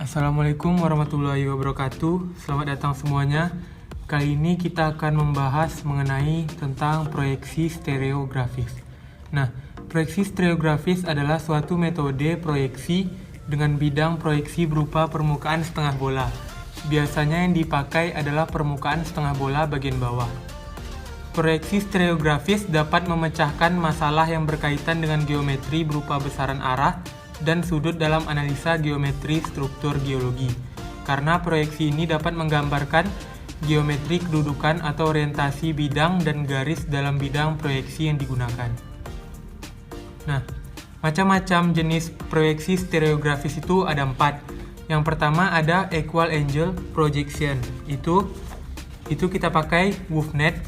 Assalamualaikum warahmatullahi wabarakatuh. Selamat datang semuanya. Kali ini kita akan membahas mengenai tentang proyeksi stereografis. Nah, proyeksi stereografis adalah suatu metode proyeksi dengan bidang proyeksi berupa permukaan setengah bola. Biasanya yang dipakai adalah permukaan setengah bola bagian bawah. Proyeksi stereografis dapat memecahkan masalah yang berkaitan dengan geometri berupa besaran arah dan sudut dalam analisa geometri struktur geologi. Karena proyeksi ini dapat menggambarkan geometri kedudukan atau orientasi bidang dan garis dalam bidang proyeksi yang digunakan. Nah, macam-macam jenis proyeksi stereografis itu ada 4. Yang pertama ada equal angle projection. Itu kita pakai WoofNet,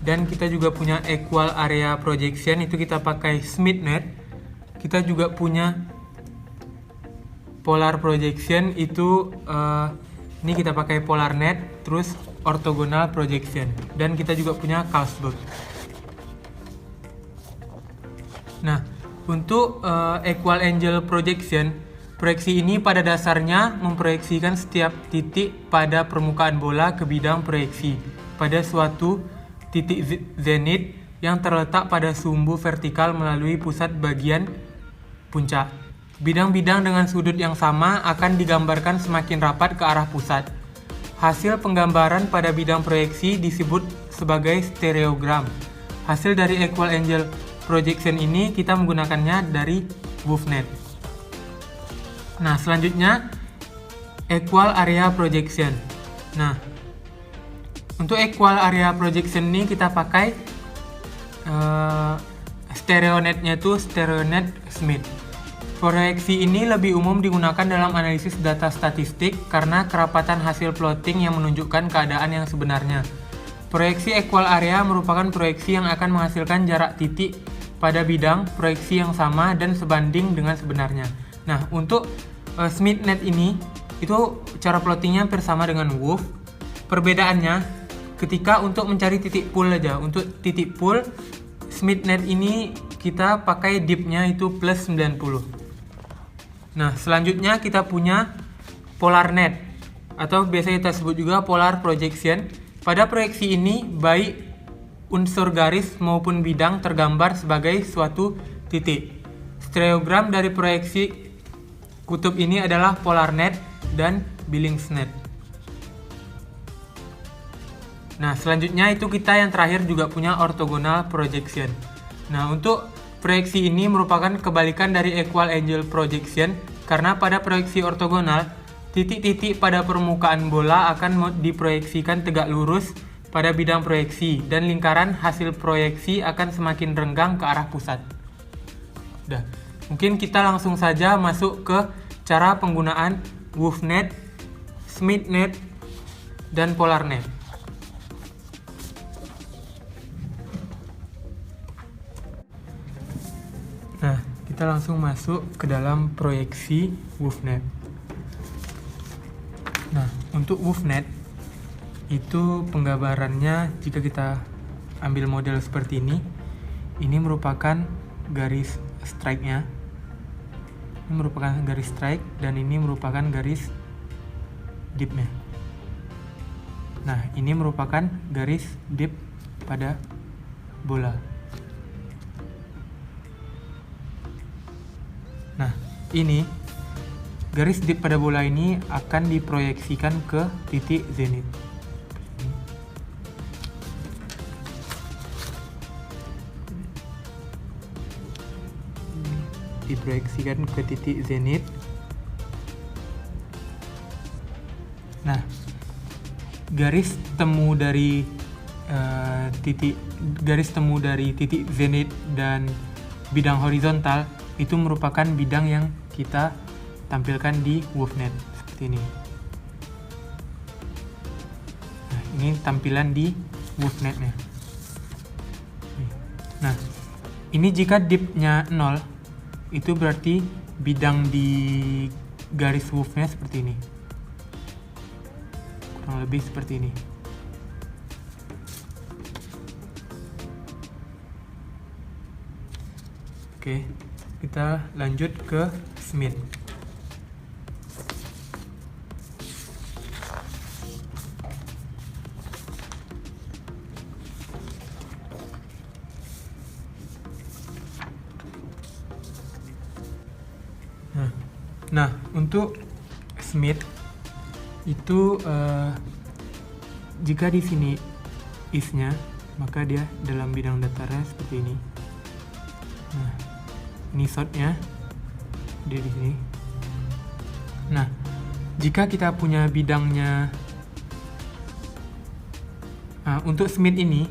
dan kita juga punya equal area projection, itu kita pakai SmithNet. Kita juga punya polar projection, itu ini kita pakai PolarNet. Terus orthogonal projection, dan kita juga punya Carlsberg. Nah, untuk equal angle projection, proyeksi ini pada dasarnya memproyeksikan setiap titik pada permukaan bola ke bidang proyeksi pada suatu titik zenit yang terletak pada sumbu vertikal melalui pusat bagian puncak. Bidang-bidang dengan sudut yang sama akan digambarkan semakin rapat ke arah pusat. Hasil penggambaran pada bidang proyeksi disebut sebagai stereogram. Hasil dari equal angle projection ini kita menggunakannya dari WoofNet. Nah, selanjutnya equal area projection. Nah, untuk equal area projection ini kita pakai StereoNet-nya itu StereoNet Smith. Proyeksi ini lebih umum digunakan dalam analisis data statistik karena kerapatan hasil plotting yang menunjukkan keadaan yang sebenarnya. Proyeksi equal area merupakan proyeksi yang akan menghasilkan jarak titik pada bidang proyeksi yang sama dan sebanding dengan sebenarnya. Nah, untuk SmithNet ini, itu cara plottingnya hampir sama dengan Woof. Perbedaannya, ketika untuk mencari titik pool aja, untuk titik pool, SmithNet ini kita pakai dip-nya itu plus 90. Nah, selanjutnya kita punya PolarNet, atau biasa kita sebut juga polar projection. Pada proyeksi ini, baik unsur garis maupun bidang tergambar sebagai suatu titik. Stereogram dari proyeksi kutub ini adalah PolarNet dan BillingsNet. Nah, selanjutnya itu kita yang terakhir juga punya orthogonal projection. Nah, untuk proyeksi ini merupakan kebalikan dari equal angle projection karena pada proyeksi ortogonal, titik-titik pada permukaan bola akan diproyeksikan tegak lurus pada bidang proyeksi dan lingkaran hasil proyeksi akan semakin renggang ke arah pusat. Udah, mungkin kita langsung saja masuk ke cara penggunaan WoofNet, SmithNet, dan PolarNet. Nah, kita langsung masuk ke dalam proyeksi WoofNet. Nah, untuk WoofNet itu penggambarannya, jika kita ambil model seperti ini merupakan garis strike-nya. Ini merupakan garis strike dan ini merupakan garis dip-nya. Nah, ini merupakan garis dip pada bola. Nah, ini garis dip pada bola ini akan diproyeksikan ke titik zenit. Diproyeksikan ke titik zenit. Nah, garis temu dari titik zenit dan bidang horizontal itu merupakan bidang yang kita tampilkan di WoofNet seperti ini. Nah, ini tampilan di WoofNet-nya. Nah, ini jika dip-nya 0, itu berarti bidang di garis WoofNet seperti ini. Kurang lebih seperti ini. Oke. Kita lanjut ke Smith. Nah, untuk Smith itu jika di sini is-nya, maka dia dalam bidang datarnya seperti ini. Nah, ini short-nya dia di sini. Nah, jika kita punya bidangnya, untuk Smith ini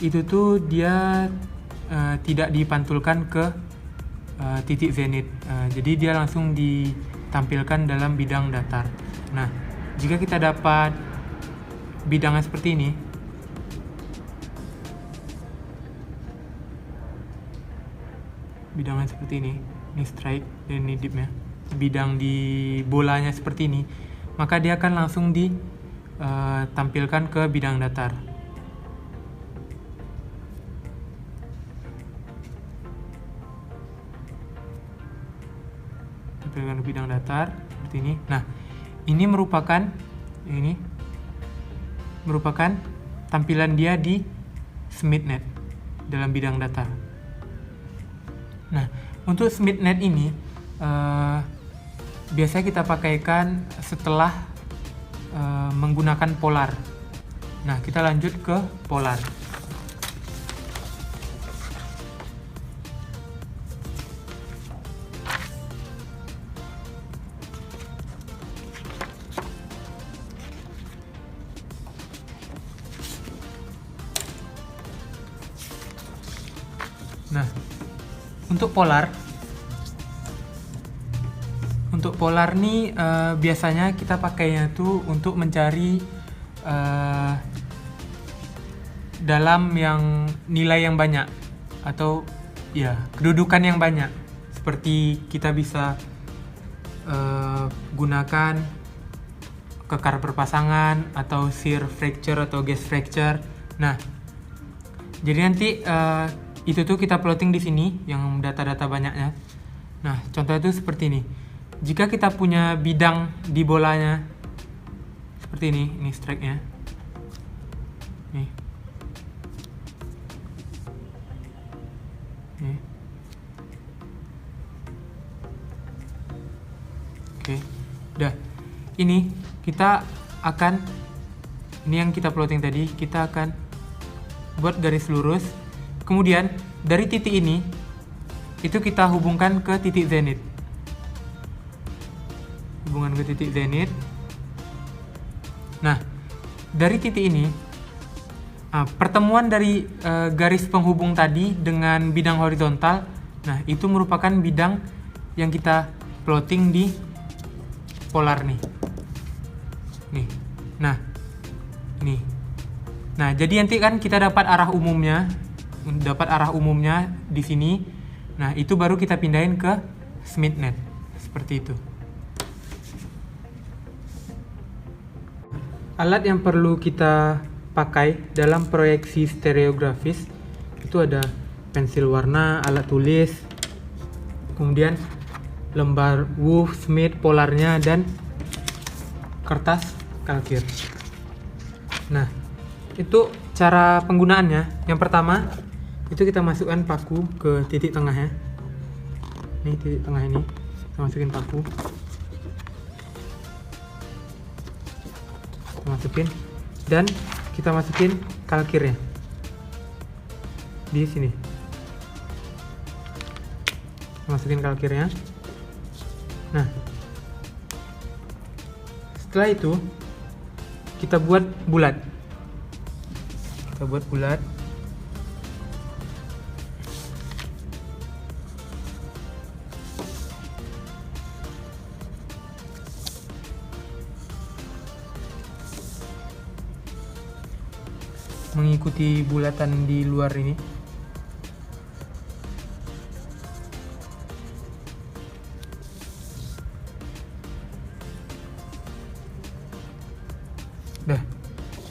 itu tuh dia tidak dipantulkan ke titik zenith, jadi dia langsung ditampilkan dalam bidang datar. Nah, jika kita dapat bidangnya seperti ini, ini strike dan ini dipnya, bidang di bolanya seperti ini, maka dia akan langsung ditampilkan ke bidang datar. Tampilkan ke bidang datar seperti ini. Nah, ini merupakan tampilan dia di SmithNet dalam bidang datar. Nah, untuk SmithNet ini biasanya kita pakaikan setelah menggunakan polar. Nah, kita lanjut ke polar. Nah, untuk polar nih biasanya kita pakainya tuh untuk mencari dalam yang nilai yang banyak atau ya kedudukan yang banyak. Seperti kita bisa gunakan kekar berpasangan atau shear fracture atau gas fracture. Nah, jadi nanti itu tuh kita plotting di sini yang data-data banyaknya. Nah, contohnya itu seperti ini. Jika kita punya bidang di bolanya seperti ini strike-nya. Nih. Nih. Oke. Udah. Ini yang kita plotting tadi, kita akan buat garis lurus. Kemudian dari titik ini itu kita hubungkan ke titik zenith. Nah, dari titik ini pertemuan dari garis penghubung tadi dengan bidang horizontal, nah itu merupakan bidang yang kita plotting di polar nih. Nah, jadi nanti kan kita dapat arah umumnya di sini. Nah, itu baru kita pindahin ke SmithNet seperti itu. Alat yang perlu kita pakai dalam proyeksi stereografis itu ada pensil warna, alat tulis, kemudian lembar Wolf, Smith, polarnya, dan kertas kalkir. Nah, itu cara penggunaannya. Yang pertama, itu kita masukkan paku ke titik tengahnya. Ini titik tengah ini, kita masukin paku. Kita masukin dan kita masukin kalkirnya di sini. Masukin kalkirnya. Nah, setelah itu kita buat bulat. Mengikuti bulatan di luar ini. Nah,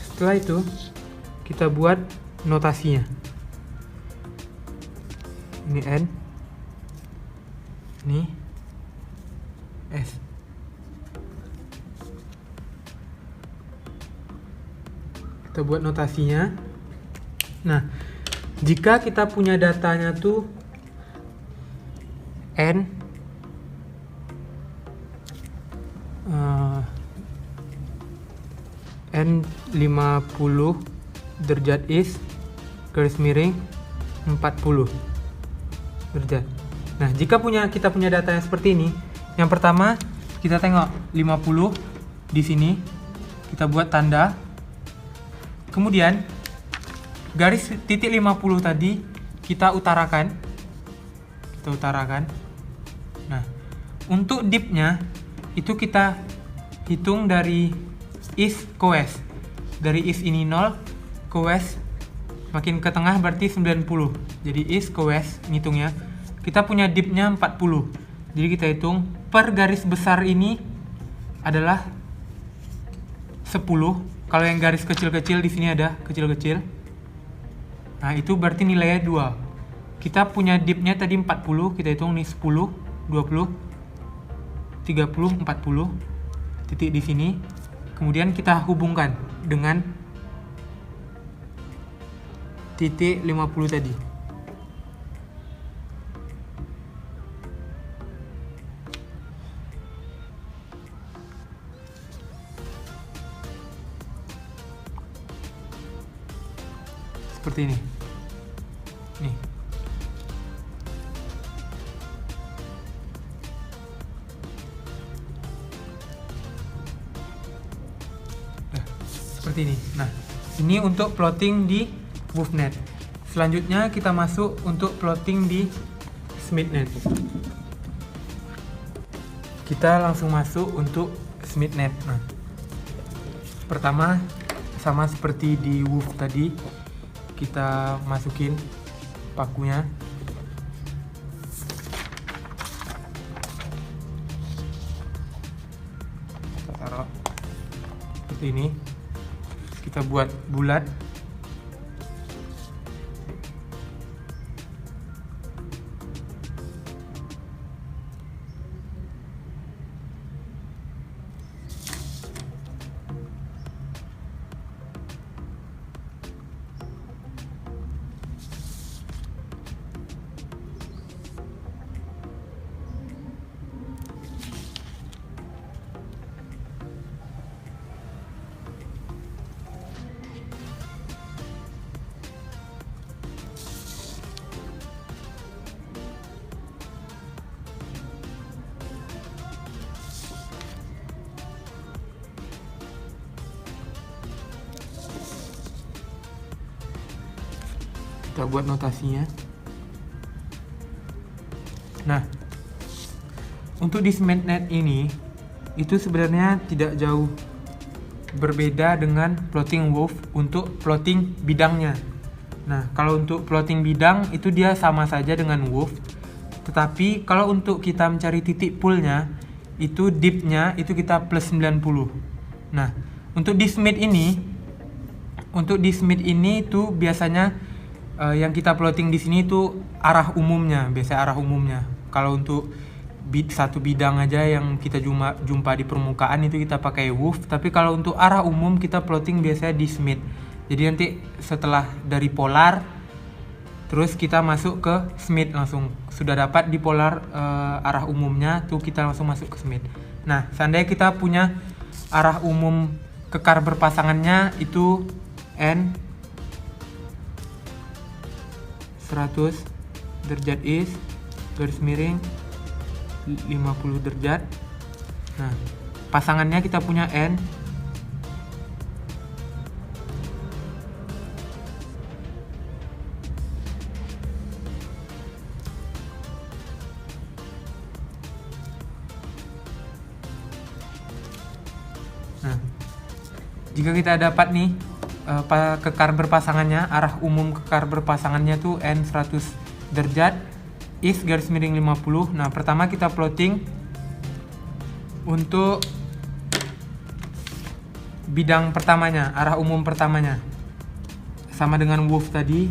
setelah itu kita buat notasinya. Ini N, ini S. Kita buat notasinya. Nah, jika kita punya datanya tuh N, N 50 derajat is garis miring 40 derajat. Nah, jika kita punya data yang seperti ini, yang pertama kita tengok 50 di sini, kita buat tanda. Kemudian garis titik 50 tadi kita utarakan. Nah, untuk dipnya itu kita hitung dari east ke west. Dari east ini 0 ke west, makin ke tengah berarti 90. Jadi east ke west ngitungnya. Kita punya dipnya 40. Jadi kita hitung per garis besar ini adalah 10. Kalau yang garis kecil-kecil di sini ada kecil-kecil. Nah, itu berarti nilainya 2. Kita punya dipnya tadi 40, kita hitung nih 10, 20, 30, 40. Titik di sini. Kemudian kita hubungkan dengan titik 50 tadi. Seperti ini. Nih. Seperti ini. Nah, ini untuk plotting di WolfNet. Selanjutnya kita masuk untuk plotting di SmithNet. Kita langsung masuk untuk SmithNet. Nah, pertama sama seperti di Wolf tadi, kita masukin pakunya. Kita taruh seperti ini. Kita buat bulat. Kita buat notasinya. Nah, untuk di SmithNet ini itu sebenarnya tidak jauh berbeda dengan plotting Wolf untuk plotting bidangnya. Nah, kalau untuk plotting bidang itu dia sama saja dengan Wolf. Tetapi kalau untuk kita mencari titik poolnya, itu dipnya itu kita plus 90. Nah, untuk di Smith ini itu biasanya yang kita plotting di sini itu arah umumnya, biasa arah umumnya. Kalau untuk satu bidang aja yang kita jumpa di permukaan itu kita pakai Wolf, tapi kalau untuk arah umum kita plotting biasanya di Smith. Jadi nanti setelah dari polar terus kita masuk ke Smith langsung. Sudah dapat di polar arah umumnya tuh kita langsung masuk ke Smith. Nah, seandainya kita punya arah umum kekar berpasangannya itu N 100 derajat is garis miring 50 derajat. Nah, pasangannya kita punya N. Nah, jika kita dapat nih kekar berpasangannya, arah umum kekar berpasangannya tuh N 100 derajat is garis miring 50. Nah, pertama kita plotting untuk bidang pertamanya, arah umum pertamanya. Sama dengan Wolf tadi,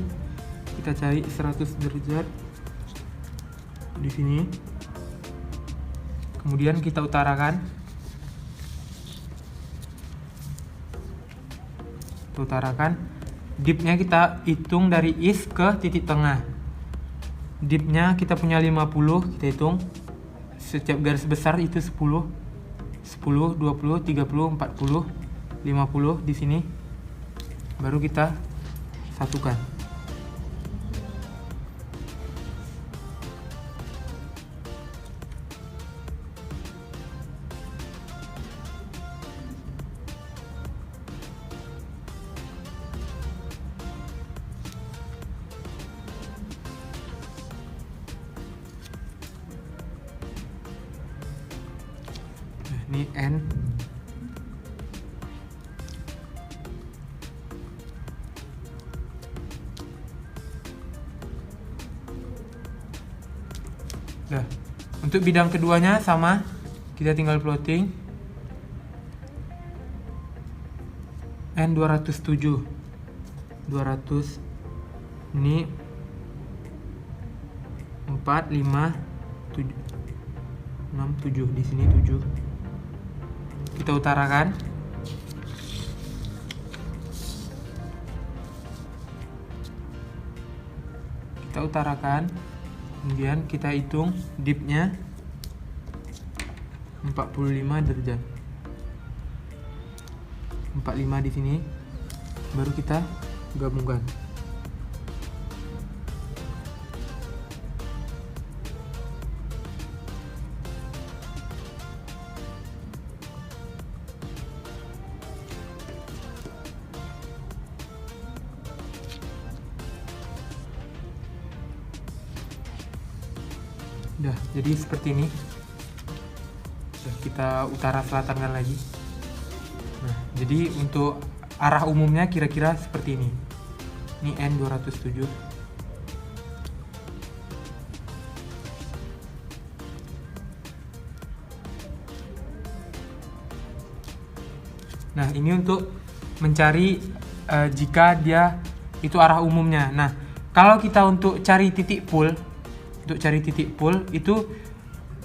kita cari 100 derajat di sini. Kemudian kita utarakan. Dipnya kita hitung dari east ke titik tengah. Dipnya kita punya 50, kita hitung setiap garis besar itu 10. 10, 20, 30, 40, 50 di sini. Baru kita satukan. Ini N. Nah, untuk bidang keduanya sama, kita tinggal plotting N 207. 200 ini 4, 5, 7, 6, 7 di sini 7. Kita utarakan. Kemudian kita hitung dipnya 45 derajat. 45 di sini. Baru kita gabungkan. Udah, jadi seperti ini. Udah, kita utara selatankan lagi. Nah, jadi untuk arah umumnya kira-kira seperti ini. Ini N 207. Nah, ini untuk mencari jika dia itu arah umumnya. Nah, kalau kita untuk cari titik pull, itu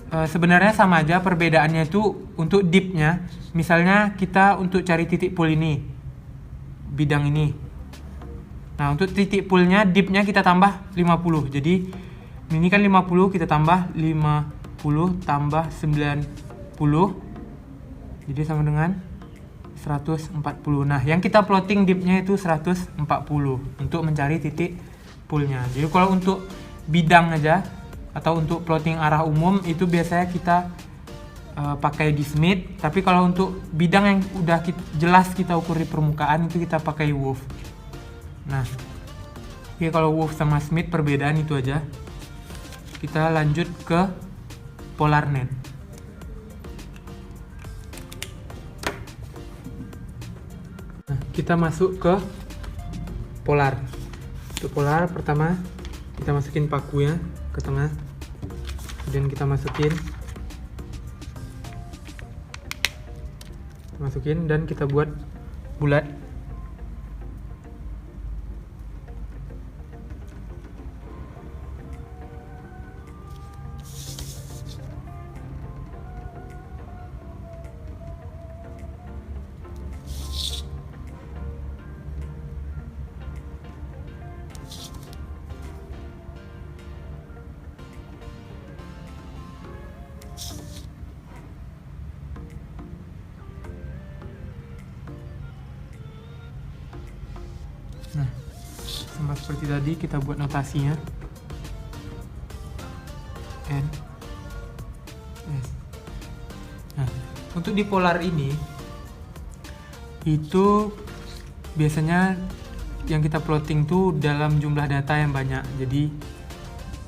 sebenarnya sama aja, perbedaannya itu untuk dipnya. Misalnya kita untuk cari titik pull ini, bidang ini. Nah, untuk titik pullnya, dipnya kita tambah 50. Jadi ini kan 50, kita tambah 50 tambah 90. Jadi sama dengan 140. Nah, yang kita plotting dipnya itu 140 untuk mencari titik pullnya. Jadi kalau untuk bidang aja atau untuk plotting arah umum itu biasanya kita pakai di Smith. Tapi kalau untuk bidang yang udah jelas kita ukur di permukaan itu kita pakai Wolf. Nah, ya kalau Wolf sama Smith perbedaan itu aja. Kita lanjut ke PolarNet. Nah, kita masuk ke Polar. Untuk Polar pertama kita masukin pakunya ke tengah, kemudian kita masukin dan kita buat bulat. Nah, sama seperti tadi kita buat notasinya N, S. Nah, untuk di polar ini itu biasanya yang kita plotting tuh dalam jumlah data yang banyak. Jadi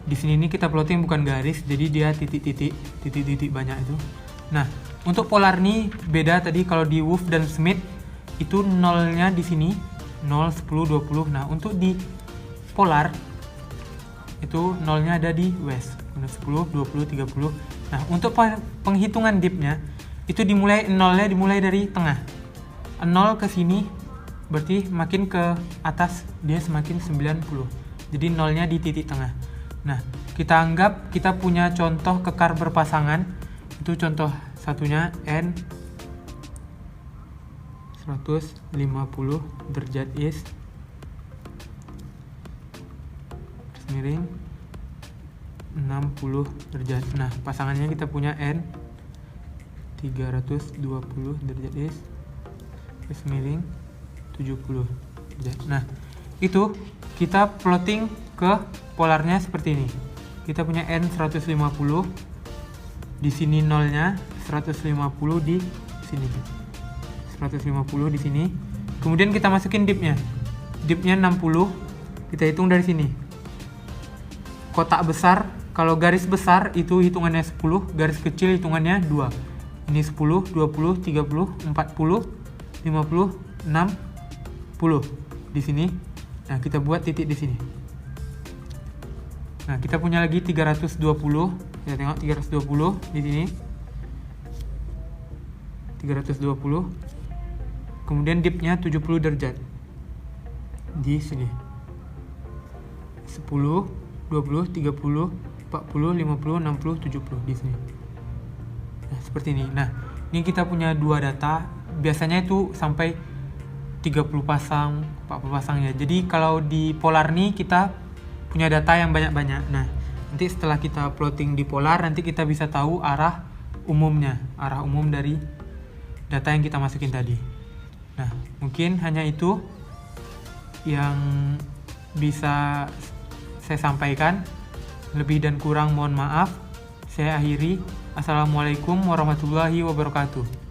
di sini ini kita plotting bukan garis, jadi dia titik-titik banyak itu. Nah, untuk polar ini beda tadi. Kalau di Wolf dan Smith itu nolnya di sini 0, 10, 20. Nah, untuk di polar itu nolnya ada di West 10, 20, 30. Nah, untuk penghitungan dipnya itu nolnya dimulai dari tengah. 0 ke sini berarti makin ke atas dia semakin 90. Jadi nolnya di titik tengah. Nah, kita anggap kita punya contoh kekar berpasangan. Itu contoh satunya N 150 derajat is miring 60 derajat. Nah, pasangannya kita punya N 320 derajat is garis miring 70 derajat. Nah, itu kita plotting ke polarnya seperti ini. Kita punya N 150, di sini nolnya, 150 di sini. 150 di sini. Kemudian kita masukin dipnya. Dipnya 60. Kita hitung dari sini. Kotak besar, kalau garis besar itu hitungannya 10, garis kecil hitungannya 2. Ini 10, 20, 30, 40, 50, 60 di sini. Nah, kita buat titik di sini. Nah, kita punya lagi 320. Kita tengok 320 di sini. 320. Kemudian dipnya 70 derajat. Di sini. 10, 20, 30, 40, 50, 60, 70 di sini. Nah, seperti ini. Nah, ini kita punya dua data. Biasanya itu sampai 30 pasang, 40 pasang ya. Jadi kalau di polar nih kita punya data yang banyak-banyak. Nah, nanti setelah kita plotting di polar, nanti kita bisa tahu arah umumnya, arah umum dari data yang kita masukin tadi. Nah, mungkin hanya itu yang bisa saya sampaikan. Lebih dan kurang mohon maaf. Saya akhiri. Assalamualaikum warahmatullahi wabarakatuh.